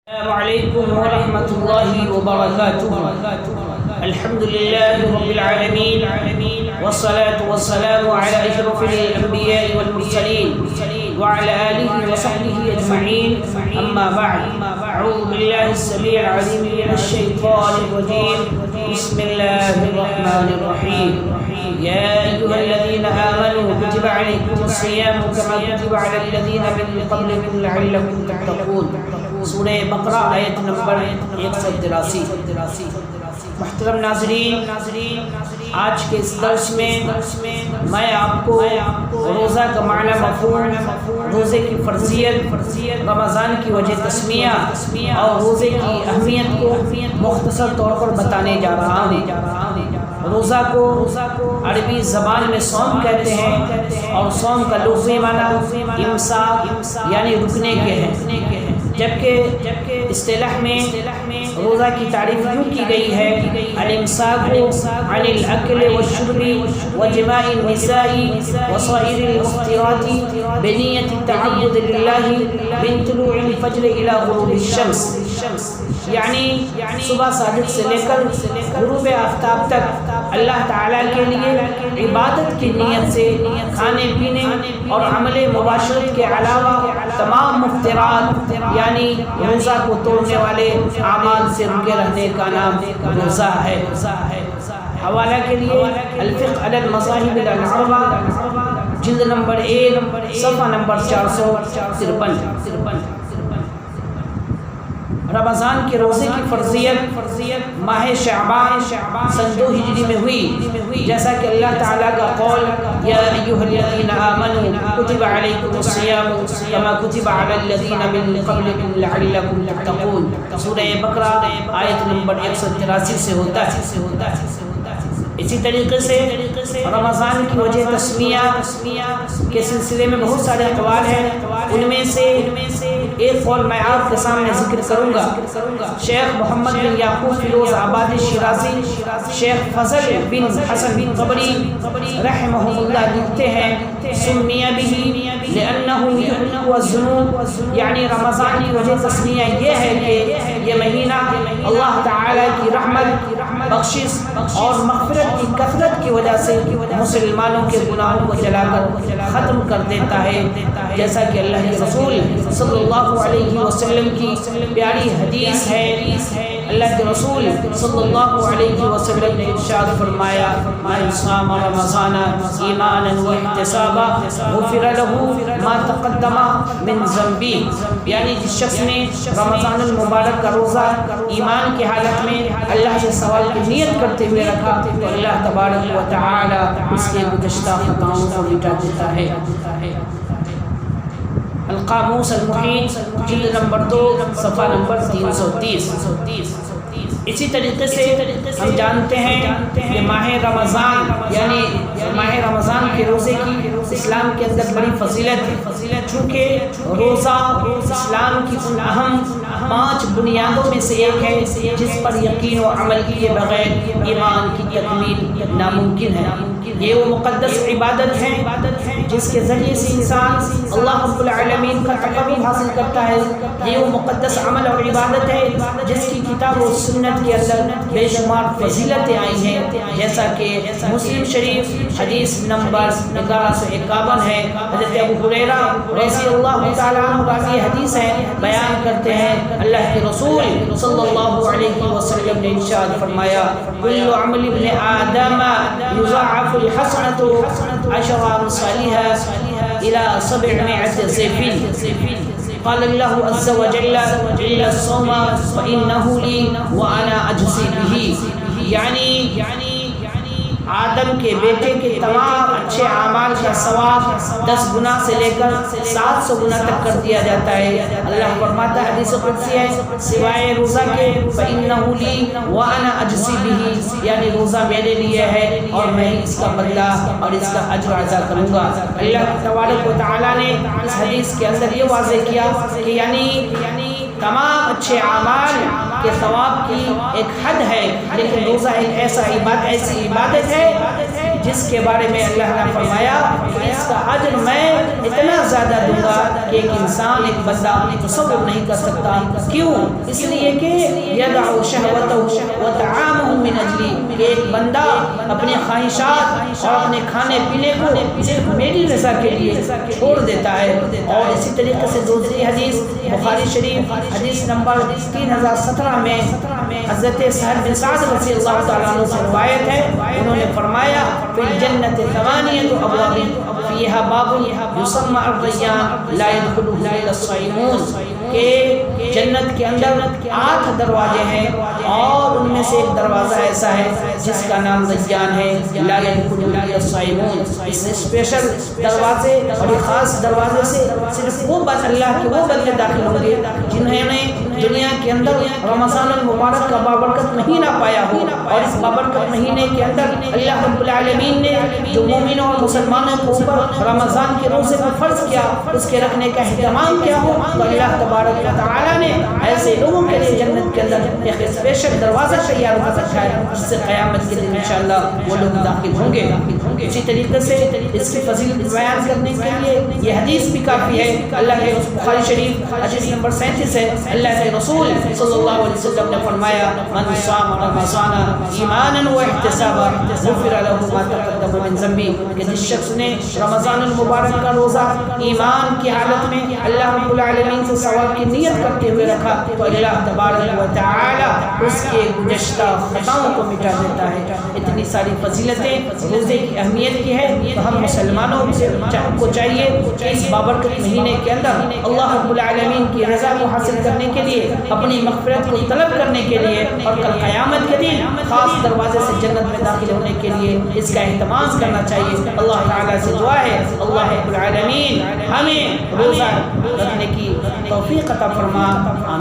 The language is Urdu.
السلام عليكم ورحمة الله وبركاته. الحمد لله رب العالمين والصلاة والسلام على أشرف الأنبياء والمرسلين وعلى آله وصحبه أجمعين. أما بعد، أعوذ بالله السميع العليم من الشيطان الرجيم. بسم الله الرحمن الرحيم. يا أيها الذين آمنوا كتب عليكم الصيام كما كتب على الذين من قبلكم لعلكم تتقون. سورہ بقرہ آیت نمبر 183. محترم ناظرین، آج کے اس درس میں میں آپ کو روزہ کا معنی مفہوم، روزے کی فرضیت، رمضان کی وجہ تسمیہ اور روزے کی اہمیت کو مختصر طور پر بتانے جا رہا ہوں۔ روزہ کو عربی زبان میں صوم کہتے ہیں اور صوم کا لفظی معنی امساک یعنی رکنے کے ہیں، جبکہ اصطلاح میں روزہ کی تعریف یوں کی گئی ہے: الامساک عن الاکل والشرب وجماع النساء وصائر المفطرات بنیت التعبد للہ من طلوع الفجر الى غروب الشمس، یعنی صبح صادق سے لے کر غروب آفتاب تک اللہ تعالیٰ کے لیے عبادت کی نیت سے کھانے پینے اور عمل مباشرت کے علاوہ تمام مفطرات یعنی روزہ کو توڑنے والے اعمال سے رکے رہنے کا نام روزہ ہے۔ حوالہ کے لیے الفقہ علی المذاہب الاربعہ، جلد نمبر 1، صفحہ نمبر 453۔ رمضان کے روزے کی فرضیت ماہ شعبان سن 2 ہجری میں ہوئی، جیسا کہ اللہ تعالیٰ کا قول: یا ایھا الذین آمنوا کتب علیکم الصیام کما کتب علی الذین من قبلکم لعلکم تتقون۔ سورہ بقرہ آیت نمبر 183 سے ہوتا ہے۔ اسی طریقے سے رمضان کی وجہ تسمیہ کے سلسلے میں بہت سارے اقوال ہیں، ان میں سے ایک قول میں آپ کے سامنے ذکر کروں گا۔ شیخ محمد بن یعقوب فیروز آبادی شیرازی، شیخ فضل بن حسن بن قبری رحمہ اللہ لکھتے ہیں: سمیہ بہ لأنہ یحرق الذنوب، یعنی رمضان کی وجہ تسمیہ یہ ہے کہ یہ مہینہ اللہ تعالی کی رحمت، بخشش اور مغفرت کی کثرت کی وجہ سے مسلمانوں کے گناہوں کو جلا کر ختم کر دیتا ہے، جیسا کہ اللہ کے رسول صلی اللہ علیہ وسلم کی پیاری حدیث ہے۔ اللہ کے رسول صلی اللہ علیہ وسلم نے ارشاد فرمایا: من صام رمضان ایمانا واحتسابا غفر له ما تقدم من ذنبہ، یعنی جس شخص نے رمضان المبارک کا روزہ ایمان کی حالت میں اللہ سے سوال کی نیت کرتے ہوئے رکھا تو اللہ تبارک و تعالی اس کے گزشتہ خطاؤں کو مٹا دیتا ہے۔ القاموس المحیط، جلد نمبر 2، صفحہ نمبر 330۔ اسی طریقے سے ہم جانتے ہیں کہ ماہ رمضان یعنی ماہ رمضان کے روزے کی اسلام کے اندر بڑی فضیلت ہے، چونکہ روزہ اسلام کی ان اہم 5 بنیادوں میں سے ایک ہے جس پر یقین و عمل کیے بغیر ایمان کی تکمیل ناممکن ہے۔ یہ وہ مقدس عبادت ہے جس کے ذریعے سے انسان اللہ رب العالمین کا تقرب حاصل کرتا ہے۔ یہ وہ مقدس عمل اور عبادت ہے جس کی کتاب و سنت کے اندر بے شمار فضیلتیں آئی ہیں، جیسا کہ مسلم شریف حدیث نمبر 1151 ہے۔ حضرت ابو ہریرہ رضی اللہ تعالیٰ عنہ کی حدیث ہے، بیان کرتے ہیں اللہ کے رسول صلی اللہ علیہ وسلم نے ارشاد فرمایا: کل عمل ابن آدم یضاعف الحسنة 10 أمثالها إلى 700 ضعف۔ قال الله عز وجل: إلا الصوم فإنه لي وأنا أجزي به، یعنی آدم کے بیٹے کے تمام اچھے اعمال کا ثواب 10 گنا سے لے کر 700 گنا تک کر دیا جاتا ہے۔ اللہ فرماتا ہے، حدیث قدسی ہے، سوائے روزہ کے فإنه لي وأنا أجزي به، یعنی روزہ میرے لیے ہے اور میں اس کا بدلہ اور اس کا اجر ادا کروں گا۔ اللہ تبارک و تعالیٰ نے اس حدیث کے اندر یہ واضح کیا کہ یعنی تمام اچھے اعمال کے ثواب کی ایک حد ہے، لیکن روزہ ایک ایسی عبادت ہے جس کے بارے میں اللہ نے فرمایا کہ اس کا اجر میں اتنا زیادہ دوں گا کہ ایک انسان، ایک بندہ تصور نہیں کر سکتا۔ کیوں؟ اس لیے کہ یدع شہوتہ وطعامہ من اجلی، کہ ایک بندہ اپنے خواہشات اور اپنے کھانے پینے کو صرف میری رضا کے لیے چھوڑ دیتا ہے۔ اور اسی طریقے سے دوسری حدیث بخاری شریف حدیث نمبر 3017 میں حضرت سہل بن سعد رضی اللہ تعالیٰ عنہ سے روایت ہے، انہوں نے فرمایا فی الجنت ثمانیۃ ابواب فیہا باب یسمى الریان لا يدخلہ الا الصائمون، کہ جنت کے اندر 8 دروازے ہیں اور ان میں سے ایک دروازہ ایسا ہے جس کا نام ریان ہے، لا يدخلہ الا الصائمون۔ اس اسپیشل دروازے اور ایک خاص دروازے سے صرف وہ اللہ کے وہ بندے داخل ہوں گے جنہوں نے دنیا کے اندر رمضان المبارک کا بابرکت مہینہ پایا ہو، اور اس بابرکت مہینے کے اندر اللہ رب العالمین نے جو مومنوں اور مسلمانوں کے اوپر رمضان کے روزے کو فرض کیا، اس کے رکھنے کا اہتمام کیا ہو، تو اللہ تبارک و تعالیٰ نے ایسے لوگوں کے لیے جنت کے اندر ایک اسپیشل دروازہ تیار کر رکھا ہے جس سے قیامت کے دن انشاءاللہ وہ لوگ داخل ہوں گے۔ اسی طریقے سے اس کی فضیلت بیان کرنے کے لیے یہ حدیث بھی کافی ہے۔ اللہ کے بخاری شریف حدیث نمبر 37 ہے، اللہ کے رسول صلی اللہ علیہ وسلم نے فرمایا من صام رمضان ایمانا واحتسابا غفر له ما تقدم من ذنبه، کہ جس شخص نے رمضان المبارک کا روزہ ایمان کی حالت میں اللہ رب العالمین سے ثواب کی نیت کرتے ہوئے رکھا تو اللہ تبارک و تعالی اس کے گزشتہ خطاؤں کو مٹا دیتا ہے۔ اتنی ساری فضیلتیں روزے کی اہمیت کی ہے، تو ہم مسلمانوں کو چاہیے کہ اس بابرکت مہینے کے اندر اللہ رب العالمین کی رضا کو حاصل کرنے کے لیے، اپنی مغفرت کو طلب کرنے کے لیے، اور کل قیامت کے دن خاص دروازے سے جنت میں داخل ہونے کے لیے اس کا اہتمام کرنا چاہیے۔ اللہ تعالیٰ سے دعا ہے اللہ رب العالمین ہمیں روزہ رکھنے کی توفیق عطا فرما۔